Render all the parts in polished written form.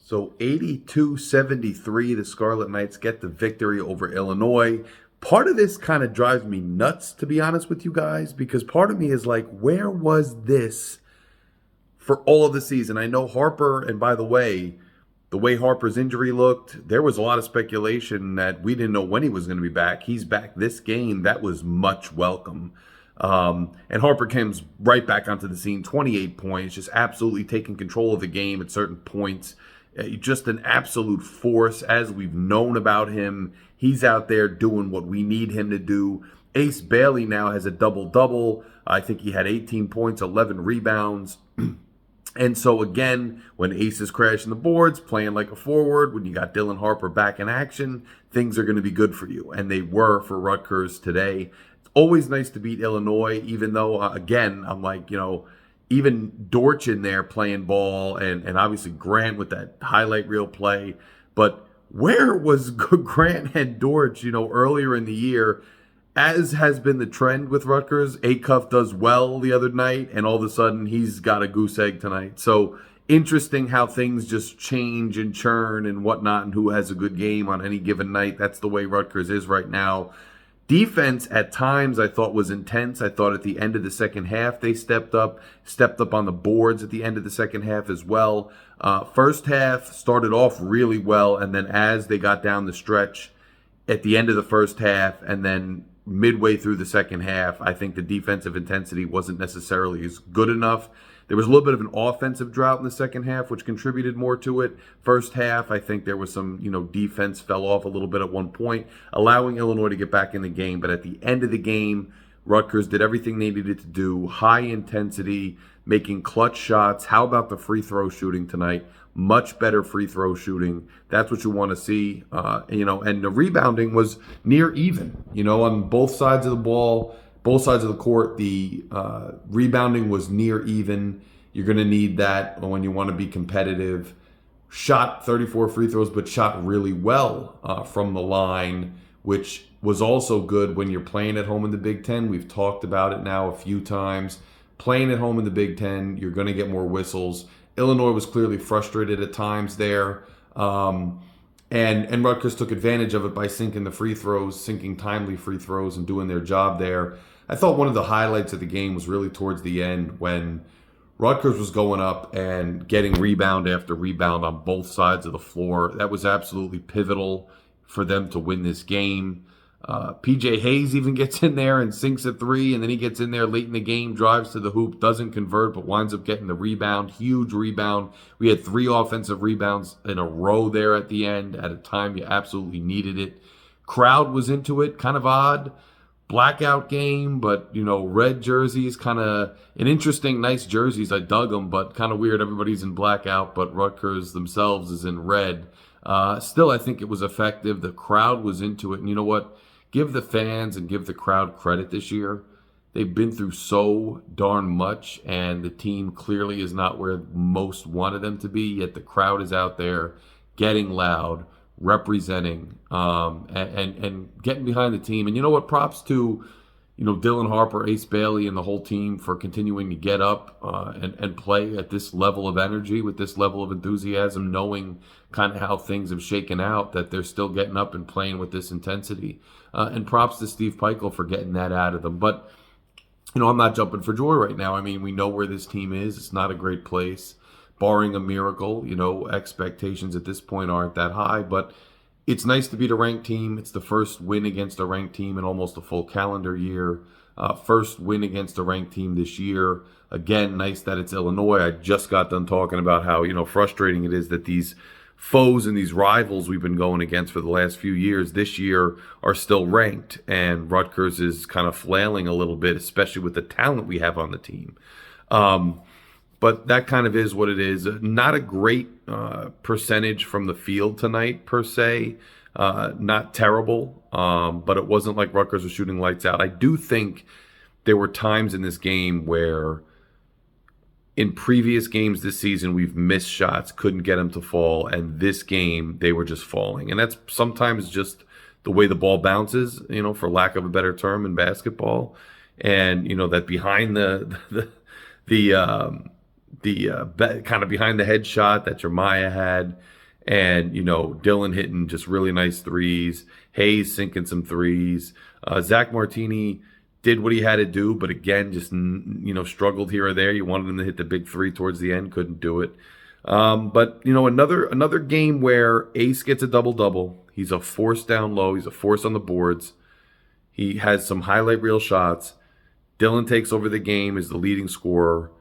So 82-73, the Scarlet Knights get the victory over Illinois. Part of this kind of drives me nuts, to be honest with you guys, because part of me is like, where was this for all of the season? I know Harper, and by the way Harper's injury looked, there was a lot of speculation that we didn't know when he was going to be back. He's back this game. That was much welcome. And Harper comes right back onto the scene, 28 points, just absolutely taking control of the game at certain points. Just an absolute force, as we've known about him. He's out there doing what we need him to do. Ace Bailey now has a double-double. I think he had 18 points, 11 rebounds. And so, again, when Ace is crashing the boards, playing like a forward, when you got Dylan Harper back in action, things are going to be good for you. And they were for Rutgers today. It's always nice to beat Illinois, even though, again, I'm like, even Dortch in there playing ball, and obviously Grant with that highlight reel play. But where was Grant and Dortch, earlier in the year? As has been the trend with Rutgers, Acuff does well the other night, and all of a sudden he's got a goose egg tonight. So interesting how things just change and churn and whatnot, and who has a good game on any given night. That's the way Rutgers is right now. Defense at times I thought was intense. I thought at the end of the second half they stepped up on the boards at the end of the second half as well. First half started off really well, and then as they got down the stretch at the end of the first half and then midway through the second half, I think the defensive intensity wasn't necessarily as good enough. There was a little bit of an offensive drought in the second half, which contributed more to it. First half, I think there was some, defense fell off a little bit at one point, allowing Illinois to get back in the game. But at the end of the game, Rutgers did everything they needed to do, high intensity, making clutch shots. How about the free throw shooting tonight? Much better free throw shooting. That's what you want to see. And the rebounding was near even, on both sides of the ball. Both sides of the court, the rebounding was near even. You're going to need that when you want to be competitive. Shot 34 free throws, but shot really well from the line, which was also good when you're playing at home in the Big Ten. We've talked about it now a few times. Playing at home in the Big Ten, you're going to get more whistles. Illinois was clearly frustrated at times there. And Rutgers took advantage of it by sinking the free throws, sinking timely free throws, and doing their job there. I thought one of the highlights of the game was really towards the end when Rutgers was going up and getting rebound after rebound on both sides of the floor. That was absolutely pivotal for them to win this game. PJ Hayes even gets in there and sinks a three, and then he gets in there late in the game, drives to the hoop, doesn't convert, but winds up getting the rebound. Huge rebound. We had 3 offensive rebounds in a row there at the end at a time you absolutely needed it. Crowd was into it, kind of odd. Blackout game, but, red jerseys, kind of an interesting, nice jerseys. I dug them, but kind of weird. Everybody's in blackout, but Rutgers themselves is in red. Still, I think it was effective. The crowd was into it. And you know what? Give the fans and give the crowd credit this year. They've been through so darn much, and the team clearly is not where most wanted them to be, yet the crowd is out there getting loud, representing, and getting behind the team. And you know what? Props to, Dylan Harper, Ace Bailey, and the whole team for continuing to get up and play at this level of energy, with this level of enthusiasm, knowing kind of how things have shaken out, that they're still getting up and playing with this intensity. And props to Steve Peichel for getting that out of them. But, I'm not jumping for joy right now. I mean, we know where this team is. It's not a great place. Barring a miracle, expectations at this point aren't that high. But it's nice to beat a ranked team. It's the first win against a ranked team in almost a full calendar year. First win against a ranked team this year. Again, nice that it's Illinois. I just got done talking about how, frustrating it is that these foes and these rivals we've been going against for the last few years this year are still ranked. And Rutgers is kind of flailing a little bit, especially with the talent we have on the team. But that kind of is what it is. Not a great percentage from the field tonight, per se. Not terrible, but it wasn't like Rutgers was shooting lights out. I do think there were times in this game where in previous games this season we've missed shots, couldn't get them to fall, and this game they were just falling. And that's sometimes just the way the ball bounces, for lack of a better term in basketball. And, that behind kind of behind the head shot that Jeremiah had, and Dylan hitting just really nice threes, Hayes sinking some threes, Zach Martini did what he had to do, but again, just struggled here or there. You wanted him to hit the big three towards the end, couldn't do it. But another game where Ace gets a double double. He's a force down low. He's a force on the boards. He has some highlight reel shots. Dylan takes over the game as the leading scorer.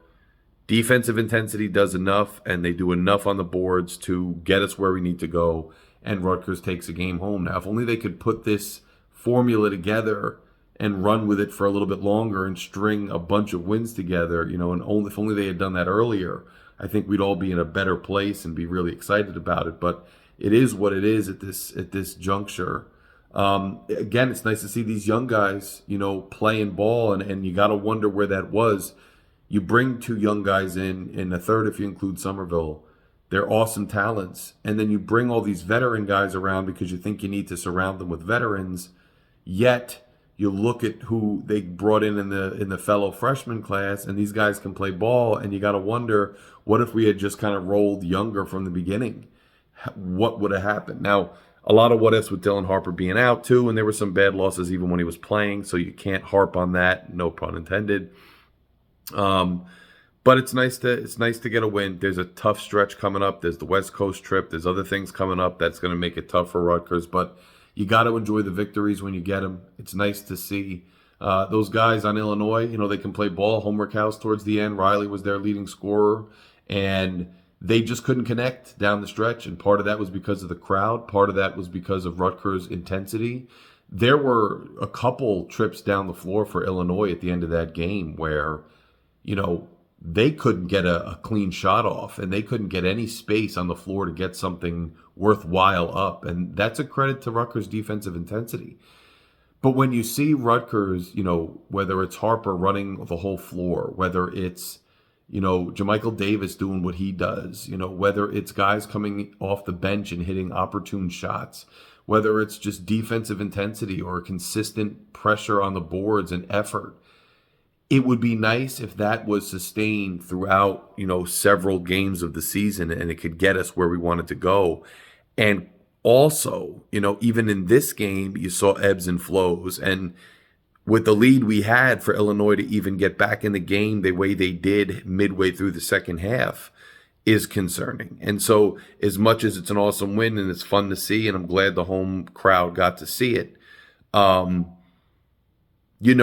Defensive intensity does enough, and they do enough on the boards to get us where we need to go. And Rutgers takes a game home. Now, if only they could put this formula together and run with it for a little bit longer and string a bunch of wins together, and if only they had done that earlier, I think we'd all be in a better place and be really excited about it. But it is what it is at this juncture. Again, it's nice to see these young guys, playing ball, and you got to wonder where that was. You bring two young guys in a third if you include Somerville. They're awesome talents. And then you bring all these veteran guys around because you think you need to surround them with veterans. Yet you look at who they brought in the fellow freshman class, and these guys can play ball, and you got to wonder, what if we had just kind of rolled younger from the beginning? What would have happened? Now, a lot of what ifs with Dylan Harper being out too, and there were some bad losses even when he was playing, so you can't harp on that, no pun intended. But it's nice to get a win. There's a tough stretch coming up. There's the West Coast trip. There's other things coming up that's going to make it tough for Rutgers, but you got to enjoy the victories when you get them. It's nice to see those guys on Illinois. They can play ball. Homework House towards the end. Riley was their leading scorer, and they just couldn't connect down the stretch. And part of that was because of the crowd. Part of that was because of Rutgers' intensity. There were a couple trips down the floor for Illinois at the end of that game where, they couldn't get a clean shot off, and they couldn't get any space on the floor to get something worthwhile up. And that's a credit to Rutgers' defensive intensity. But when you see Rutgers, whether it's Harper running the whole floor, whether it's, Jamichael Davis doing what he does, whether it's guys coming off the bench and hitting opportune shots, whether it's just defensive intensity or consistent pressure on the boards and effort, it would be nice if that was sustained throughout, several games of the season, and it could get us where we wanted to go. And also, even in this game, you saw ebbs and flows. And with the lead we had for Illinois to even get back in the game the way they did midway through the second half is concerning. And so as much as it's an awesome win and it's fun to see, and I'm glad the home crowd got to see it, you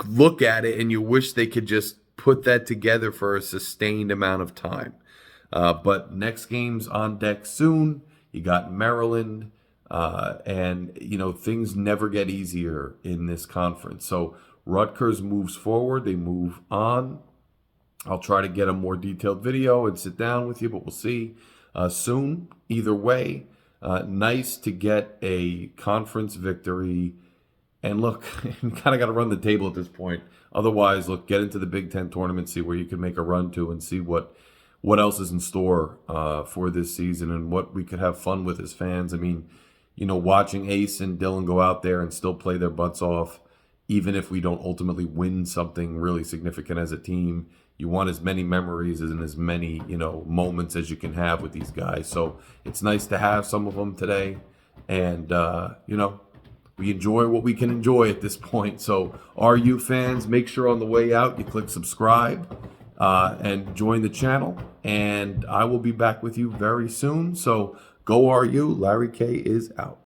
look at it and you wish they could just put that together for a sustained amount of time. But next game's on deck soon. You got Maryland, and things never get easier in this conference. So Rutgers moves forward. They move on. I'll try to get a more detailed video and sit down with you, but we'll see soon. Either way, nice to get a conference victory. And look, you kind of got to run the table at this point. Otherwise, look, get into the Big Ten tournament, see where you can make a run to, and see what else is in store for this season and what we could have fun with as fans. I mean, watching Ace and Dylan go out there and still play their butts off, even if we don't ultimately win something really significant as a team, you want as many memories and as many, moments as you can have with these guys. So it's nice to have some of them today. And, we enjoy what we can enjoy at this point. So RU fans, make sure on the way out you click subscribe and join the channel. And I will be back with you very soon. So go RU. Larry K is out.